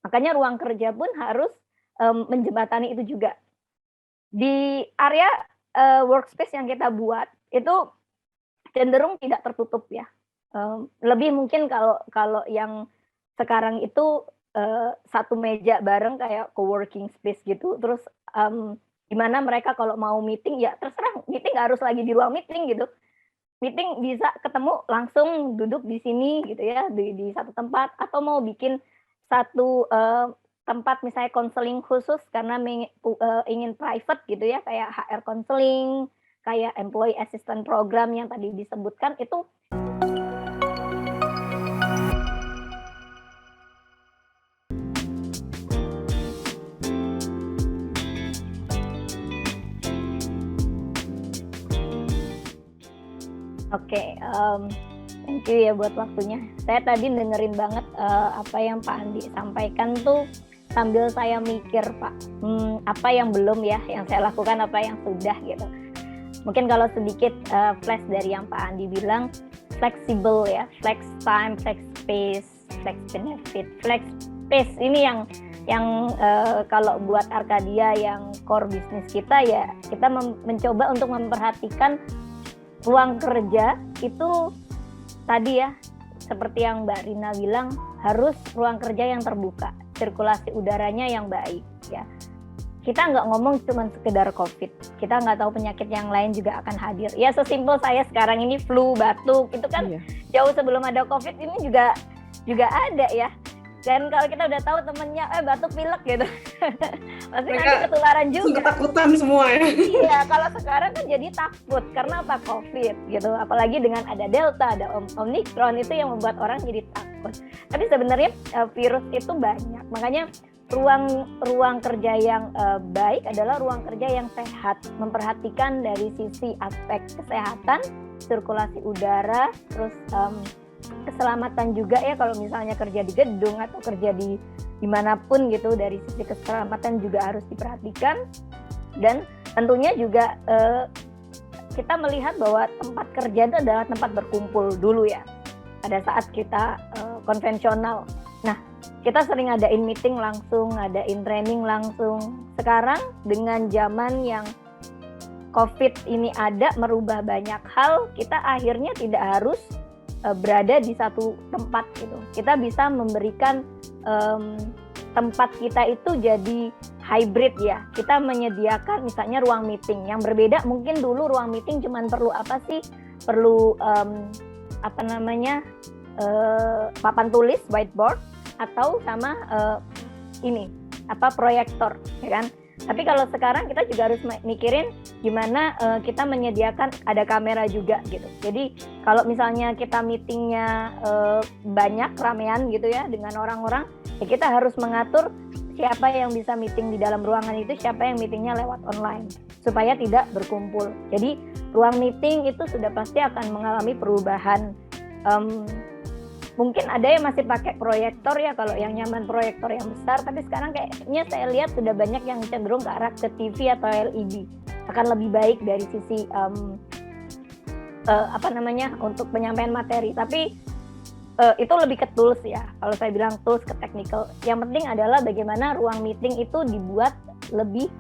Makanya ruang kerja pun harus menjembatani itu juga. Di area workspace yang kita buat itu cenderung tidak tertutup ya. Lebih mungkin kalau yang sekarang itu satu meja bareng kayak co-working space gitu, terus di mana mereka kalau mau meeting ya terserah, meeting nggak harus lagi di ruang meeting gitu. Meeting bisa ketemu langsung duduk di sini gitu ya, di satu tempat, atau mau bikin satu tempat misalnya konseling khusus karena ingin private gitu ya, kayak HR counseling, kayak employee assistance program yang tadi disebutkan itu. Oke, thank you ya buat waktunya. Saya tadi dengerin banget apa yang Pak Andi sampaikan tuh sambil saya mikir, Pak, apa yang belum ya yang saya lakukan, apa yang sudah gitu. Mungkin kalau sedikit flash dari yang Pak Andi bilang, fleksibel ya, flex time, flex space, flex benefit, flex space ini yang kalau buat Arcadia yang core bisnis kita ya, kita mencoba untuk memperhatikan ruang kerja itu tadi ya, seperti yang Mbak Rina bilang, harus ruang kerja yang terbuka, sirkulasi udaranya yang baik ya. Kita nggak ngomong cuma sekedar COVID, kita nggak tahu penyakit yang lain juga akan hadir. Ya sesimpel saya sekarang ini flu, batuk, itu kan jauh sebelum ada COVID ini juga ada ya. Dan kalau kita udah tahu temennya batuk pilek gitu, pasti nanti ketularan juga. Ketakutan semua ya. Iya, kalau sekarang kan jadi takut karena apa, COVID gitu. Apalagi dengan ada Delta, ada Omicron, itu yang membuat orang jadi takut. Tapi sebenarnya virus itu banyak, makanya ruang kerja yang baik adalah ruang kerja yang sehat, memperhatikan dari sisi aspek kesehatan, sirkulasi udara, terus keselamatan juga ya, kalau misalnya kerja di gedung atau kerja di dimanapun gitu, dari sisi keselamatan juga harus diperhatikan. Dan tentunya juga kita melihat bahwa tempat kerja itu adalah tempat berkumpul dulu ya, pada saat kita konvensional. Nah, kita sering ngadain meeting langsung, ngadain training langsung. Sekarang dengan zaman yang COVID ini ada, merubah banyak hal, kita akhirnya tidak harus berada di satu tempat gitu. Kita bisa memberikan tempat kita itu jadi hybrid ya. Kita menyediakan misalnya ruang meeting yang berbeda. Mungkin dulu ruang meeting cuman perlu apa sih? Perlu papan tulis, whiteboard, atau sama proyektor, ya kan? Tapi kalau sekarang kita juga harus mikirin gimana kita menyediakan ada kamera juga gitu. Jadi kalau misalnya kita meetingnya banyak ramean gitu ya dengan orang-orang, ya kita harus mengatur siapa yang bisa meeting di dalam ruangan itu, siapa yang meetingnya lewat online supaya tidak berkumpul. Jadi ruang meeting itu sudah pasti akan mengalami perubahan. Mungkin ada yang masih pakai proyektor ya, kalau yang nyaman proyektor yang besar, tapi sekarang kayaknya saya lihat sudah banyak yang cenderung ke arah ke TV atau LED. Akan lebih baik dari sisi untuk penyampaian materi. Tapi itu lebih ke tools ya, kalau saya bilang tools ke technical. Yang penting adalah bagaimana ruang meeting itu dibuat lebih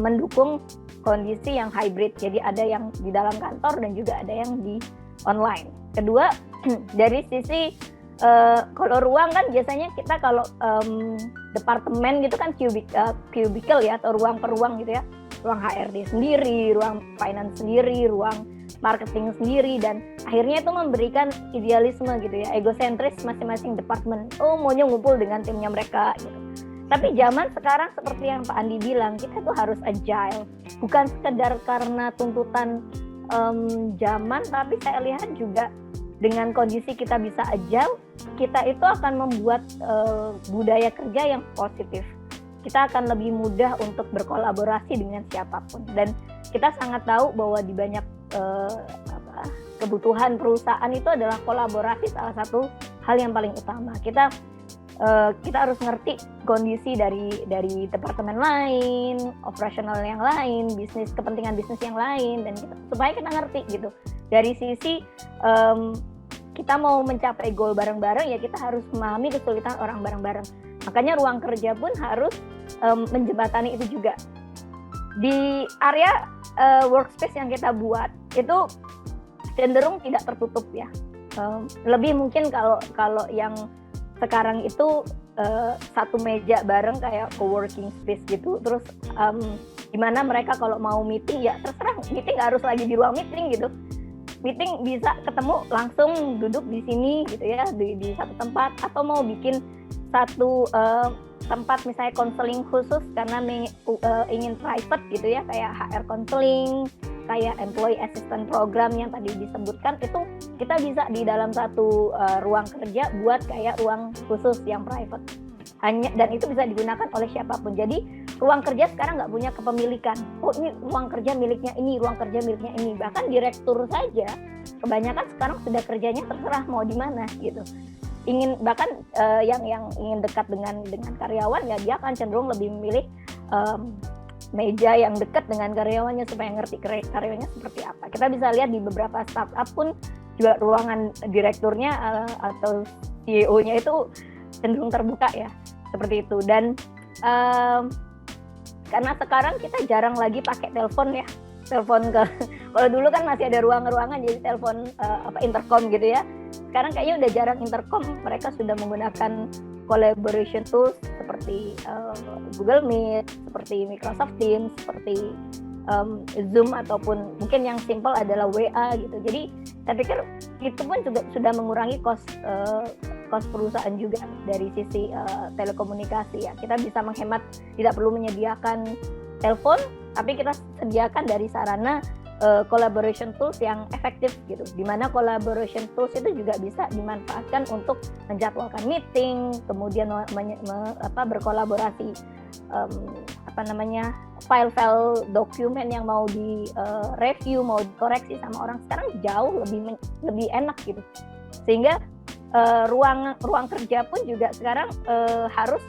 mendukung kondisi yang hybrid. Jadi ada yang di dalam kantor dan juga ada yang di online. Kedua, dari sisi kalau ruang kan biasanya kita kalau departemen gitu kan cubicle ya, atau ruang per ruang gitu ya. Ruang HRD sendiri, ruang finance sendiri, ruang marketing sendiri, dan akhirnya itu memberikan idealisme gitu ya, egosentris masing-masing departemen. Oh, maunya ngumpul dengan timnya mereka gitu. Tapi zaman sekarang seperti yang Pak Andi bilang, kita tuh harus agile. Bukan sekedar karena tuntutan zaman, tapi saya lihat juga dengan kondisi kita bisa agile, kita itu akan membuat budaya kerja yang positif. Kita akan lebih mudah untuk berkolaborasi dengan siapapun. Dan kita sangat tahu bahwa di banyak kebutuhan perusahaan itu adalah kolaborasi salah satu hal yang paling utama. Kita harus ngerti kondisi dari departemen lain, operasional yang lain, kepentingan bisnis yang lain, dan supaya kita ngerti gitu. Dari sisi kita mau mencapai goal bareng-bareng, ya kita harus memahami kesulitan orang bareng-bareng. Makanya ruang kerja pun harus menjembatani itu juga. Di area workspace yang kita buat itu cenderung tidak tertutup ya. Lebih mungkin kalau yang sekarang itu satu meja bareng kayak co-working space gitu, terus gimana mereka kalau mau meeting ya terserah, meeting nggak harus lagi di ruang meeting gitu, meeting bisa ketemu langsung duduk di sini gitu ya, di satu tempat, atau mau bikin satu tempat misalnya konseling khusus karena ingin private gitu ya, kayak HR counseling, kayak employee assistance program yang tadi disebutkan, itu kita bisa di dalam satu ruang kerja buat kayak ruang khusus yang private. Dan itu bisa digunakan oleh siapapun. Jadi ruang kerja sekarang nggak punya kepemilikan. Oh ini ruang kerja miliknya ini, ruang kerja miliknya ini. Bahkan direktur saja kebanyakan sekarang sudah kerjanya terserah mau di mana gitu. Bahkan yang ingin dekat dengan karyawan ya dia akan cenderung lebih memilih meja yang dekat dengan karyawannya supaya ngerti karyawannya seperti apa. Kita bisa lihat di beberapa startup pun juga ruangan direkturnya atau CEO-nya itu cenderung terbuka ya, seperti itu. Dan karena sekarang kita jarang lagi pakai telepon ya, kalau dulu kan masih ada ruangan-ruangan jadi telepon intercom gitu ya. Sekarang kayaknya udah jarang intercom, mereka sudah menggunakan collaboration tools seperti Google Meet, seperti Microsoft Teams, seperti Zoom, ataupun mungkin yang simple adalah WA gitu. Jadi saya pikir itu pun juga sudah mengurangi cost perusahaan juga dari sisi telekomunikasi ya. Kita bisa menghemat, tidak perlu menyediakan telepon, tapi kita sediakan dari sarana collaboration tools yang efektif gitu, dimana collaboration tools itu juga bisa dimanfaatkan untuk menjadwalkan meeting, kemudian berkolaborasi file-file dokumen yang mau di review, mau dikoreksi sama orang, sekarang jauh lebih enak gitu. Sehingga ruang kerja pun juga sekarang harus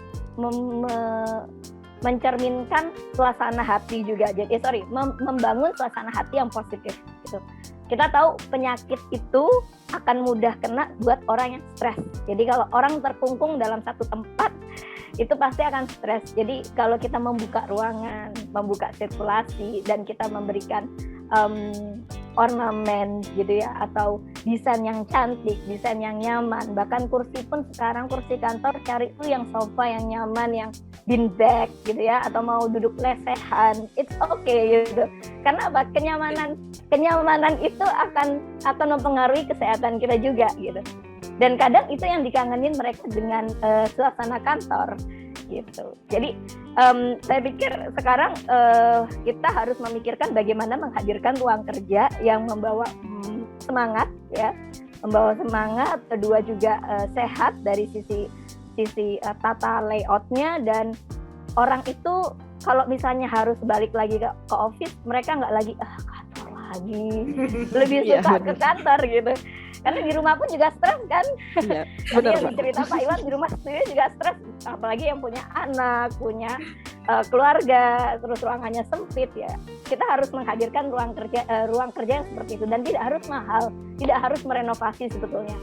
mencerminkan suasana hati juga. Jadi membangun suasana hati yang positif gitu. Kita tahu penyakit itu akan mudah kena buat orang yang stres. Jadi kalau orang terkungkung dalam satu tempat itu pasti akan stres. Jadi kalau kita membuka ruangan, membuka sirkulasi, dan kita memberikan ornamen gitu ya, atau desain yang cantik, desain yang nyaman. Bahkan kursi pun sekarang, kursi kantor cari tuh yang sofa yang nyaman, yang beanbag gitu ya, atau mau duduk lesehan, it's okay gitu. Karena apa? Kenyamanan itu akan mempengaruhi kesehatan kita juga gitu. Dan kadang itu yang dikangenin mereka dengan suasana kantor gitu. Jadi saya pikir sekarang kita harus memikirkan bagaimana menghadirkan ruang kerja yang membawa semangat ya, membawa semangat, kedua juga sehat dari sisi tata layoutnya, dan orang itu kalau misalnya harus balik lagi ke office, mereka nggak lagi kantor lagi, lebih suka ke kantor gitu. Karena di rumah pun juga stres kan. Ya, benar. Yang cerita Pak Iwan di rumah sendiri juga stres, apalagi yang punya anak, punya keluarga, terus ruangannya sempit ya. Kita harus menghadirkan ruang kerja yang seperti itu, dan tidak harus mahal, tidak harus merenovasi sebetulnya.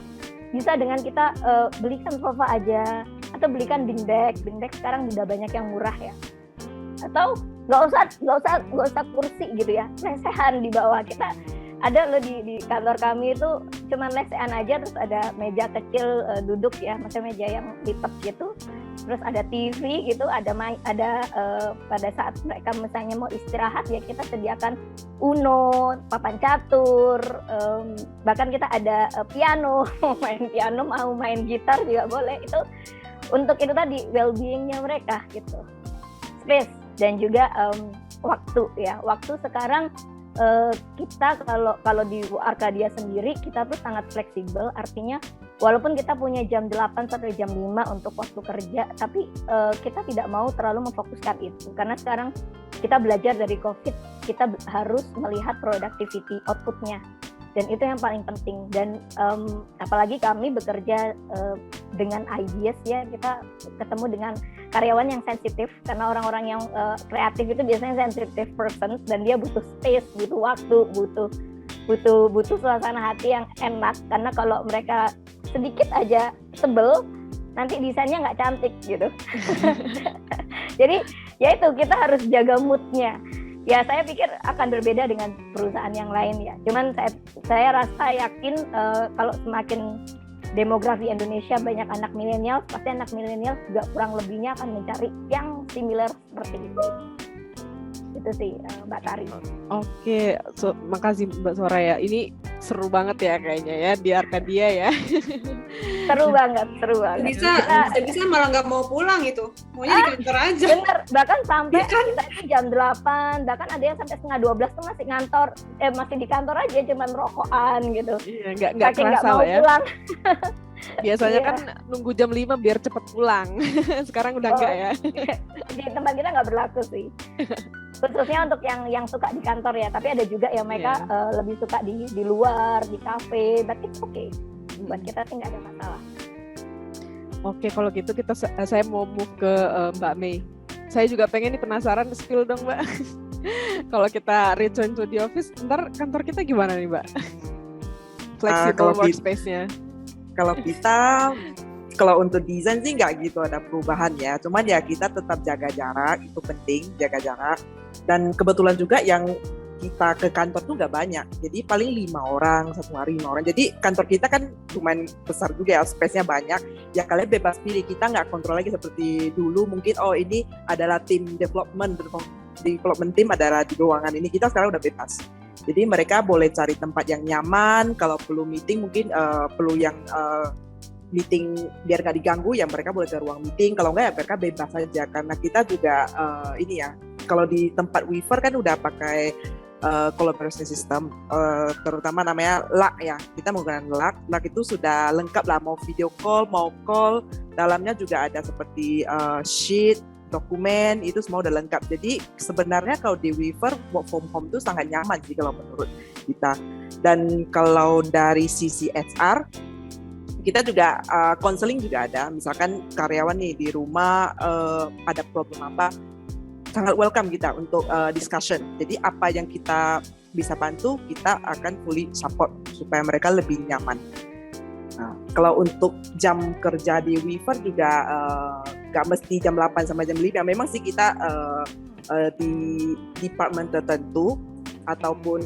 Bisa dengan kita belikan sofa aja, atau belikan beanbag sekarang sudah banyak yang murah ya. Atau nggak usah kursi gitu ya, lesehan di bawah. Kita ada loh di kantor kami itu cuman lesehan aja, terus ada meja kecil duduk ya, maksudnya meja yang lipat gitu, terus ada TV gitu, ada pada saat mereka misalnya mau istirahat ya kita sediakan Uno, papan catur, bahkan kita ada piano, mau main piano, mau main gitar juga boleh. Itu untuk itu tadi well-beingnya mereka gitu. Space dan juga waktu ya. Waktu sekarang kita kalau di Arcadia sendiri kita tuh sangat fleksibel, artinya walaupun kita punya jam 8 sampai jam 5 untuk waktu kerja, tapi kita tidak mau terlalu memfokuskan itu, karena sekarang kita belajar dari COVID, kita harus melihat productivity outputnya, dan itu yang paling penting. Dan apalagi kami bekerja dengan ideas ya, kita ketemu dengan karyawan yang sensitif, karena orang-orang yang kreatif itu biasanya sensitive person, dan dia butuh space, butuh waktu, butuh suasana hati yang enak. Karena kalau mereka sedikit aja sebel, nanti desainnya nggak cantik gitu. Jadi ya itu kita harus jaga moodnya. Ya saya pikir akan berbeda dengan perusahaan yang lain ya. Cuman saya rasa yakin kalau semakin demografi Indonesia banyak anak milenial, pasti anak milenial juga kurang lebihnya akan mencari yang similar seperti itu. Itu sih Mbak Tari. Oke, makasih Mbak Soraya. Ini seru banget ya kayaknya ya di Arcadia ya. Seru banget. Bisa malah nggak mau pulang itu, maunya di kantor aja. Bener, bahkan sampai kita itu jam 8, bahkan ada yang sampai setengah 12 tuh masih di kantor aja cuman rokokan gitu. Iya, nggak kerasa mau ya. Pulang. Biasanya kan nunggu jam 5 biar cepet pulang. Sekarang udah enggak ya. Di tempat kita nggak berlaku sih. Khususnya untuk yang suka di kantor ya, tapi ada juga yang mereka lebih suka di luar, di kafe, but it's okay. Buat kita sih nggak ada masalah. Oke, kalau gitu saya mau move ke Mbak Mei. Saya juga pengen penasaran skill dong Mbak. Kalau kita return to the office, ntar kantor kita gimana nih Mbak? Flexible workspace-nya. Kalau untuk desain sih nggak gitu ada perubahan ya. Cuman ya kita tetap jaga jarak, itu penting, jaga jarak. Dan kebetulan juga yang kita ke kantor tuh nggak banyak. Jadi paling 5 orang, satu hari 5 orang. Jadi kantor kita kan lumayan besar juga ya, space-nya banyak. Ya kalian bebas pilih, kita nggak kontrol lagi seperti dulu. Mungkin ini adalah tim development team adalah di ruangan ini. Kita sekarang udah bebas. Jadi mereka boleh cari tempat yang nyaman. Kalau perlu meeting mungkin perlu yang meeting biar nggak diganggu, ya mereka boleh ke ruang meeting. Kalau nggak ya mereka bebas saja. Karena kita juga kalau di tempat Weaver kan udah pakai collaboration system, terutama namanya LAC ya. Kita menggunakan LAC. LAC itu sudah lengkap lah, mau video call, mau call. Dalamnya juga ada seperti sheet, dokumen, itu semua udah lengkap. Jadi sebenarnya kalau di Weaver work from home itu sangat nyaman sih kalau menurut kita. Dan kalau dari sisi HR, kita juga counseling juga ada. Misalkan karyawan nih di rumah ada problem apa, sangat welcome kita untuk discussion. Jadi apa yang kita bisa bantu, kita akan fully support supaya mereka lebih nyaman. Nah, kalau untuk jam kerja di Weaver juga nggak mesti jam 8 sampai jam 5. Memang sih kita di department tertentu ataupun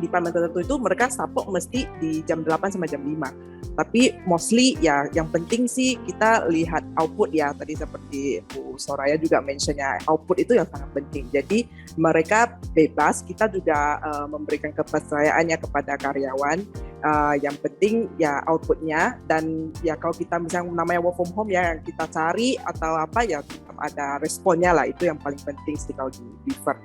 department tertentu itu mereka support mesti di jam 8 sampai jam 5. Tapi mostly ya yang penting sih kita lihat output ya. Tadi seperti Bu Soraya juga mentionnya, output itu yang sangat penting. Jadi mereka bebas, kita juga memberikan kepercayaannya kepada karyawan. Yang penting ya outputnya, dan ya kalau kita misalnya namanya work from home ya, yang kita cari atau apa ya tetap ada responnya lah. Itu yang paling penting sih kalau di Weaver.